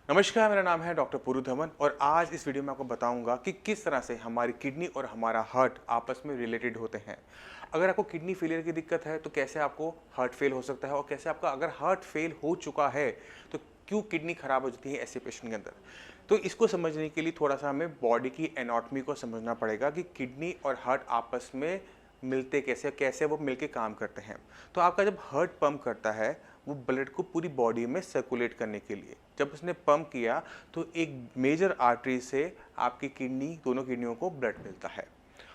नमस्कार, मेरा नाम है डॉक्टर पुरु धवन और आज इस वीडियो में आपको बताऊंगा कि किस तरह से हमारी किडनी और हमारा हार्ट आपस में रिलेटेड होते हैं। अगर आपको किडनी फेलियर की दिक्कत है तो कैसे आपको हार्ट फेल हो सकता है और कैसे आपका अगर हार्ट फेल हो चुका है तो क्यों किडनी खराब हो जाती है ऐसे पेशेंट के अंदर। तो इसको समझने के लिए थोड़ा सा हमें बॉडी की एनाटॉमी को समझना पड़ेगा कि किडनी और हार्ट आपस में मिलते कैसे कैसे वो मिलके काम करते हैं। तो आपका जब हार्ट पंप करता है वो ब्लड को पूरी बॉडी में सर्कुलेट करने के लिए, जब उसने पंप किया तो एक मेजर आर्टरी से आपकी किडनी दोनों किडनियों को ब्लड मिलता है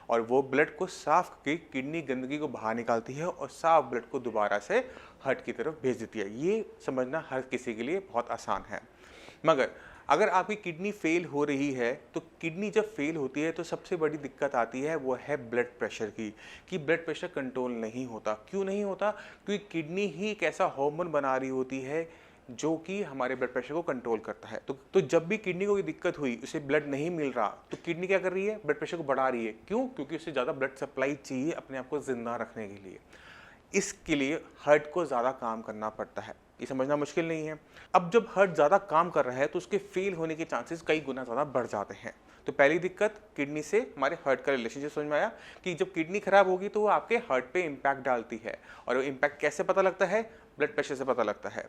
और वो ब्लड को साफ करके किडनी गंदगी को बाहर निकालती है और साफ ब्लड को दोबारा से हार्ट की तरफ भेज देती है। ये समझना हर किसी के लिए बहुत आसान है। मगर अगर आपकी किडनी फेल हो रही है तो किडनी जब फेल होती है तो सबसे बड़ी दिक्कत आती है वो है ब्लड प्रेशर की, कि ब्लड प्रेशर कंट्रोल नहीं होता। क्यों नहीं होता? क्योंकि किडनी ही एक ऐसा हार्मोन बना रही होती है जो कि हमारे ब्लड प्रेशर को कंट्रोल करता है। तो जब भी किडनी को कोई दिक्कत हुई, उसे ब्लड नहीं मिल रहा, तो किडनी क्या कर रही है? ब्लड प्रेशर को बढ़ा रही है। क्यों? क्योंकि उसे ज़्यादा ब्लड सप्लाई चाहिए अपने आप को जिंदा रखने के लिए। इसके लिए हार्ट को ज़्यादा काम करना पड़ता है। ये समझना मुश्किल नहीं है। अब जब हार्ट ज़्यादा काम कर रहा है तो उसके फेल होने के चांसेस कई गुना ज़्यादा बढ़ जाते हैं। तो पहली दिक्कत किडनी से हमारे हार्ट का रिलेशनशिप समझ में आया कि जब किडनी खराब होगी तो वो आपके हार्ट पे इम्पैक्ट डालती है। और वो इम्पैक्ट कैसे पता लगता है? ब्लड प्रेशर से पता लगता है।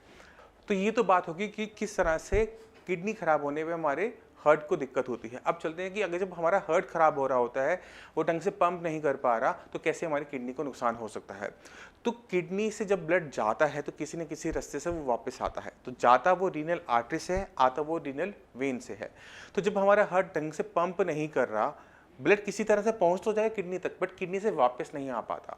तो ये तो बात होगी कि किस तरह से किडनी खराब होने में हमारे हार्ट को दिक्कत होती है। अब चलते हैं कि अगर जब हमारा हार्ट खराब हो रहा होता है, वो ढंग से पंप नहीं कर पा रहा, तो कैसे हमारी किडनी को नुकसान हो सकता है। तो किडनी से जब ब्लड जाता है तो किसी न किसी रास्ते से वो वापस आता है। तो जाता वो रीनल आर्टरी से है, आता वो रीनल वेन से है। तो जब हमारा हार्ट ढंग से पंप नहीं कर रहा, ब्लड किसी तरह से पहुंच तो जाए किडनी तक, बट किडनी से वापस नहीं आ पाता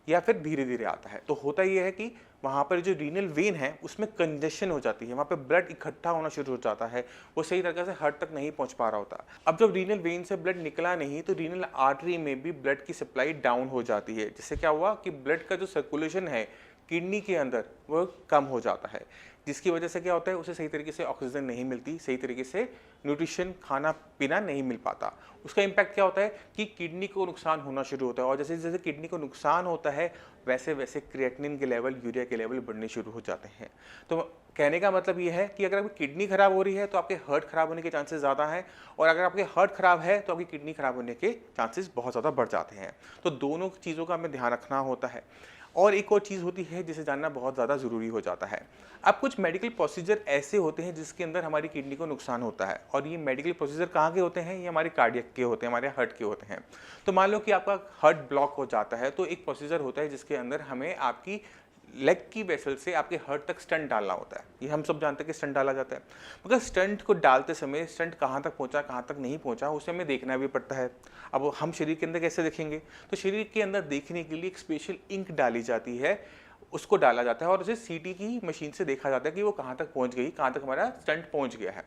या फिर धीरे धीरे आता है। तो होता यह है कि वहाँ पर जो रीनल वेन है उसमें कंजेशन हो जाती है, वहाँ पे ब्लड इकट्ठा होना शुरू हो जाता है, वो सही तरीके से हार्ट तक नहीं पहुँच पा रहा होता। अब जब रीनल वेन से ब्लड निकला नहीं तो रीनल आर्टरी में भी ब्लड की सप्लाई डाउन हो जाती है, जिससे क्या हुआ कि ब्लड का जो सर्कुलेशन है किडनी के अंदर वो कम हो जाता है, जिसकी वजह से क्या होता है उसे सही तरीके से ऑक्सीजन नहीं मिलती, सही तरीके से न्यूट्रिशन खाना पीना नहीं मिल पाता। उसका इम्पैक्ट क्या होता है कि किडनी को नुकसान होना शुरू होता है और जैसे जैसे किडनी को नुकसान होता है वैसे वैसे क्रिएटिनिन के लेवल, यूरिया के लेवल बढ़ने शुरू हो जाते हैं। तो कहने का मतलब ये है कि अगर आपकी किडनी खराब हो रही है तो आपके हार्ट खराब होने के चांसेस ज़्यादा हैं, और अगर आपके हार्ट खराब है तो आपकी किडनी खराब होने के चांसेस बहुत ज़्यादा बढ़ जाते हैं। तो दोनों चीज़ों का हमें ध्यान रखना होता है। और एक और चीज़ होती है जिसे जानना बहुत ज़्यादा ज़रूरी हो जाता है। अब कुछ मेडिकल प्रोसीजर ऐसे होते हैं जिसके अंदर हमारी किडनी को नुकसान होता है, और ये मेडिकल प्रोसीजर कहाँ के होते हैं? ये हमारे कार्डियक के होते हैं, हमारे हार्ट के होते हैं। तो मान लो कि आपका हार्ट ब्लॉक हो जाता है तो एक प्रोसीजर होता है जिसके अंदर हमें आपकी लेग की वेसल से आपके हार्ट तक स्टंट डालना होता है। ये हम सब जानते हैं कि स्टंट डाला जाता है, मगर स्टंट को डालते समय स्टंट कहाँ तक पहुँचा कहाँ तक नहीं पहुँचा उसे हमें देखना भी पड़ता है। अब हम शरीर के अंदर कैसे देखेंगे? तो शरीर के अंदर देखने के लिए एक स्पेशल इंक डाली जाती है, उसको डाला जाता है और उसे सीटी की मशीन से देखा जाता है कि वो कहाँ तक पहुँच गई, कहाँ तक हमारा स्टंट पहुँच गया है।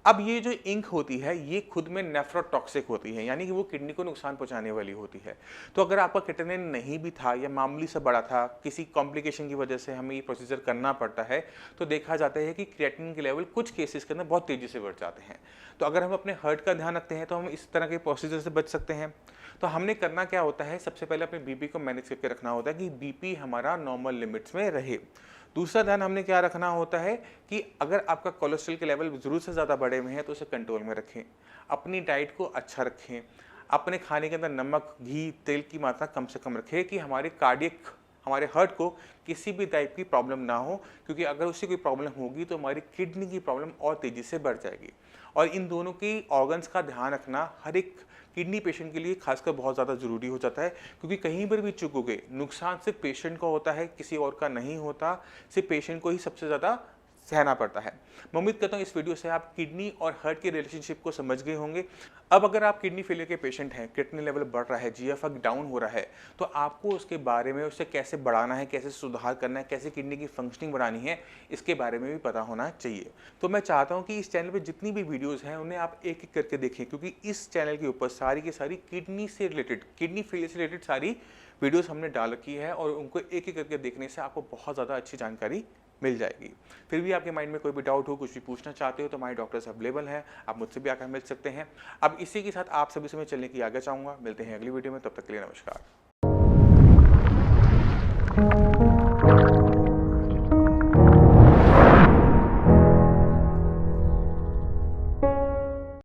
अब ये जो इंक होती है ये खुद में नेफ्रोटॉक्सिक होती है, यानी कि वो किडनी को नुकसान पहुंचाने वाली होती है। तो अगर आपका क्रिएटिनिन नहीं भी था या मामूली सा बड़ा था, किसी कॉम्प्लिकेशन की वजह से हमें ये प्रोसीजर करना पड़ता है, तो देखा जाता है कि क्रिएटिनिन के लेवल कुछ केसेस के अंदर बहुत तेज़ी से बढ़ जाते हैं। तो अगर हम अपने हार्ट का ध्यान रखते हैं तो हम इस तरह के प्रोसीजर से बच सकते हैं। तो हमने करना क्या होता है, सबसे पहले अपने बीपी को मैनेज करके रखना होता है कि बीपी हमारा नॉर्मल लिमिट्स में रहे। दूसरा ध्यान हमने क्या रखना होता है कि अगर आपका कोलेस्ट्रॉल के लेवल ज़रूरत से ज़्यादा बढ़े हुए हैं तो उसे कंट्रोल में रखें, अपनी डाइट को अच्छा रखें, अपने खाने के अंदर नमक, घी, तेल की मात्रा कम से कम रखें कि हमारे हार्ट को किसी भी टाइप की प्रॉब्लम ना हो, क्योंकि अगर उससे कोई प्रॉब्लम होगी तो हमारी किडनी की प्रॉब्लम और तेज़ी से बढ़ जाएगी। और इन दोनों की ऑर्गन्स का ध्यान रखना हर एक किडनी पेशेंट के लिए खासकर बहुत ज़्यादा ज़रूरी हो जाता है, क्योंकि कहीं पर भी चूकोगे नुकसान सिर्फ पेशेंट का होता है, किसी और का नहीं होता, सिर्फ पेशेंट को ही सबसे ज़्यादा सहना पड़ता है। मैं उम्मीद करता हूँ इस वीडियो से आप किडनी और हार्ट के रिलेशनशिप को समझ गए होंगे। अब अगर आप किडनी फेलियर के पेशेंट हैं, क्रिएटिनिन लेवल बढ़ रहा है, जीएफआर डाउन हो रहा है, तो आपको उसके बारे में, उसे कैसे बढ़ाना है, कैसे सुधार करना है, कैसे किडनी की फंक्शनिंग बढ़ानी है, इसके बारे में भी पता होना चाहिए। तो मैं चाहता हूँ कि इस चैनल पर जितनी भी वीडियोज़ हैं उन्हें आप एक एक करके देखें, क्योंकि इस चैनल के ऊपर सारी की सारी किडनी से रिलेटेड, किडनी फेलियर से रिलेटेड सारी वीडियोज़ हमने डाल रखी है, और उनको एक एक करके देखने से आपको बहुत ज़्यादा अच्छी जानकारी मिल जाएगी। फिर भी आपके माइंड में कोई भी डाउट हो, कुछ भी पूछना चाहते हो, तो हमारे डॉक्टर्स अवेलेबल हैं, आप मुझसे भी आकर मिल सकते हैं। अब इसी के साथ आप सभी से मैं चलने की आज्ञा चाहूँगा। मिलते हैं अगली वीडियो में, तब तक के लिए नमस्कार।